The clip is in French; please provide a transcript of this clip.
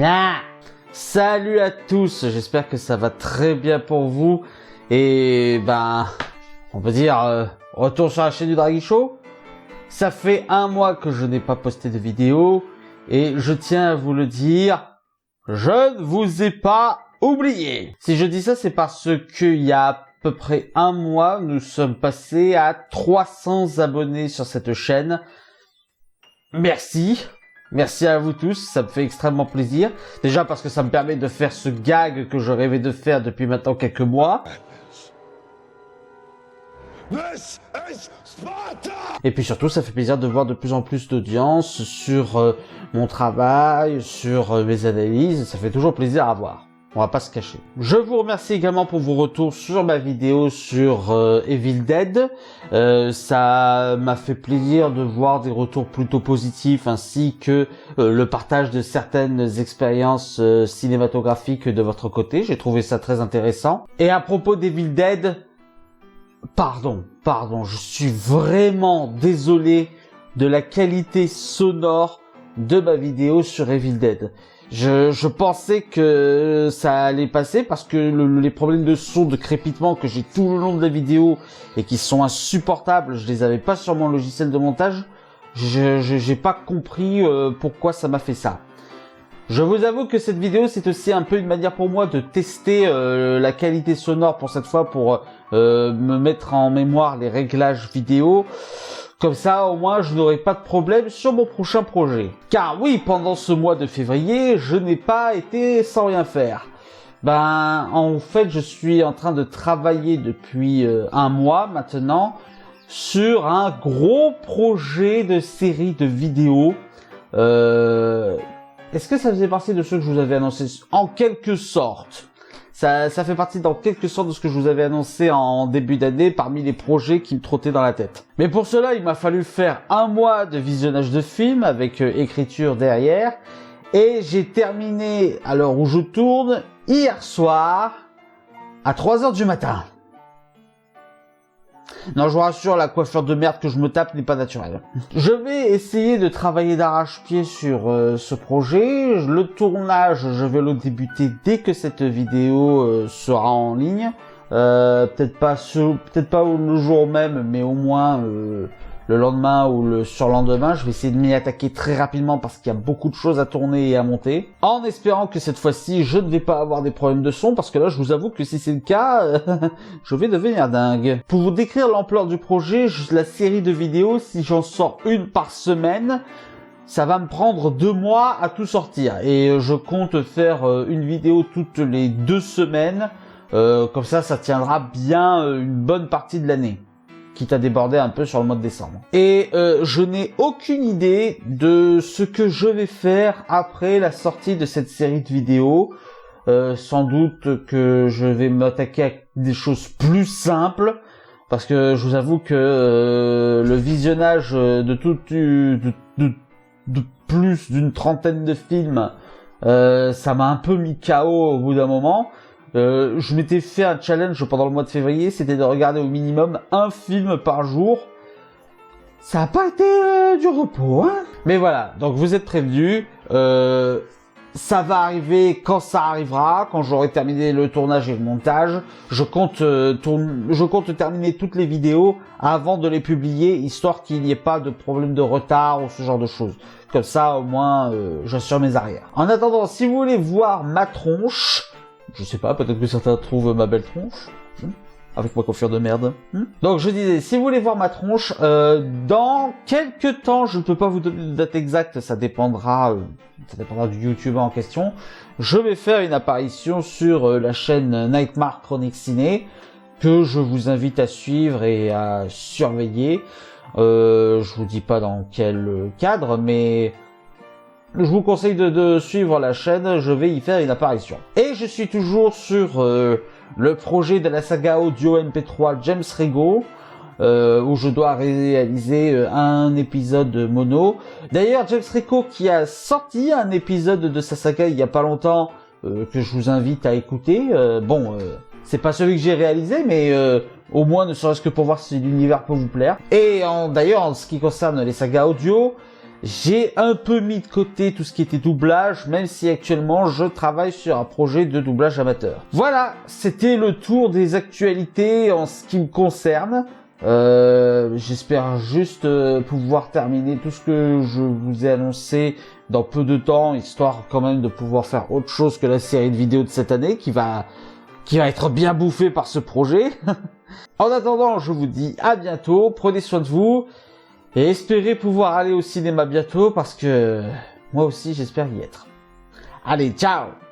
Ah, salut à tous, j'espère que ça va très bien pour vous. Et on peut dire, retour sur la chaîne du Draghi Show. Ça fait 1 mois que je n'ai pas posté de vidéo. Et je tiens à vous le dire, je ne vous ai pas oublié. Si je dis ça, c'est parce qu'il y a à peu près 1 mois, nous sommes passés à 300 abonnés sur cette chaîne. Merci. Merci à vous tous, ça me fait extrêmement plaisir. Déjà parce que ça me permet de faire ce gag que je rêvais de faire depuis maintenant quelques mois. Et puis surtout, ça fait plaisir de voir de plus en plus d'audience sur mon travail, sur mes analyses. Ça fait toujours plaisir à voir. On va pas se cacher. Je vous remercie également pour vos retours sur ma vidéo sur Evil Dead. Ça m'a fait plaisir de voir des retours plutôt positifs ainsi que le partage de certaines expériences cinématographiques de votre côté. J'ai trouvé ça très intéressant. Et à propos d'Evil Dead, pardon, je suis vraiment désolé de la qualité sonore de ma vidéo sur Evil Dead. Je pensais que ça allait passer parce que les problèmes de son, de crépitement que j'ai tout le long de la vidéo et qui sont insupportables, je les avais pas sur mon logiciel de montage. J'ai pas compris pourquoi ça m'a fait ça. Je vous avoue que cette vidéo c'est aussi un peu une manière pour moi de tester la qualité sonore pour cette fois, pour me mettre en mémoire les réglages vidéo. Comme ça, au moins, je n'aurai pas de problème sur mon prochain projet. Car oui, pendant ce mois de février, je n'ai pas été sans rien faire. En fait, je suis en train de travailler depuis 1 mois maintenant sur un gros projet de série de vidéos. Est-ce que ça faisait partie de ce que je vous avais annoncé? En quelque sorte. Ça fait partie dans quelque sorte de ce que je vous avais annoncé en début d'année parmi les projets qui me trottaient dans la tête. Mais pour cela, il m'a fallu faire 1 mois de visionnage de films avec écriture derrière. Et j'ai terminé à l'heure où je tourne hier soir à 3h du matin. Non, je vous rassure, la coiffure de merde que je me tape n'est pas naturelle. Je vais essayer de travailler d'arrache-pied sur ce projet. Le tournage, je vais le débuter dès que cette vidéo sera en ligne. Peut-être pas le jour même, mais au moins le lendemain ou le surlendemain. Je vais essayer de m'y attaquer très rapidement parce qu'il y a beaucoup de choses à tourner et à monter. En espérant que cette fois-ci, je ne vais pas avoir des problèmes de son, parce que là, je vous avoue que si c'est le cas, je vais devenir dingue. Pour vous décrire l'ampleur du projet, la série de vidéos, si j'en sors 1 par semaine, ça va me prendre 2 mois à tout sortir. Et je compte faire une vidéo toutes les 2 semaines. Comme ça tiendra bien une bonne partie de l'année, quitte à déborder un peu sur le mois de décembre. Et je n'ai aucune idée de ce que je vais faire après la sortie de cette série de vidéos. Sans doute que je vais m'attaquer à des choses plus simples, parce que je vous avoue que le visionnage de plus d'une trentaine de films, ça m'a un peu mis KO au bout d'un moment. Je m'étais fait un challenge pendant le mois de février, c'était de regarder au minimum 1 film par jour. Ça n'a pas été du repos, hein. Mais voilà, donc vous êtes prévenus. Ça va arriver quand ça arrivera, quand j'aurai terminé le tournage et le montage. Je compte terminer toutes les vidéos avant de les publier, histoire qu'il n'y ait pas de problème de retard ou ce genre de choses. Comme ça, au moins, j'assure mes arrières. En attendant, si vous voulez voir ma tronche, je sais pas, peut-être que certains trouvent ma belle tronche, avec ma coiffure de merde. Donc je disais, si vous voulez voir ma tronche, dans quelques temps, je ne peux pas vous donner de date exacte, ça dépendra du youtubeur en question, je vais faire une apparition sur la chaîne Nightmare Chronique Ciné, que je vous invite à suivre et à surveiller. Je vous dis pas dans quel cadre, mais je vous conseille de suivre la chaîne, je vais y faire une apparition. Et je suis toujours sur le projet de la saga audio MP3 James Rego, où je dois réaliser un épisode mono. D'ailleurs, James Rego qui a sorti un épisode de sa saga il y a pas longtemps, que je vous invite à écouter. C'est pas celui que j'ai réalisé, mais au moins ne serait-ce que pour voir si l'univers peut vous plaire. Et d'ailleurs, en ce qui concerne les sagas audio, j'ai un peu mis de côté tout ce qui était doublage, même si actuellement je travaille sur un projet de doublage amateur. Voilà, c'était le tour des actualités en ce qui me concerne. J'espère juste pouvoir terminer tout ce que je vous ai annoncé dans peu de temps, histoire quand même de pouvoir faire autre chose que la série de vidéos de cette année qui va être bien bouffée par ce projet. En attendant, je vous dis à bientôt, prenez soin de vous et espérez pouvoir aller au cinéma bientôt parce que moi aussi j'espère y être. Allez, ciao!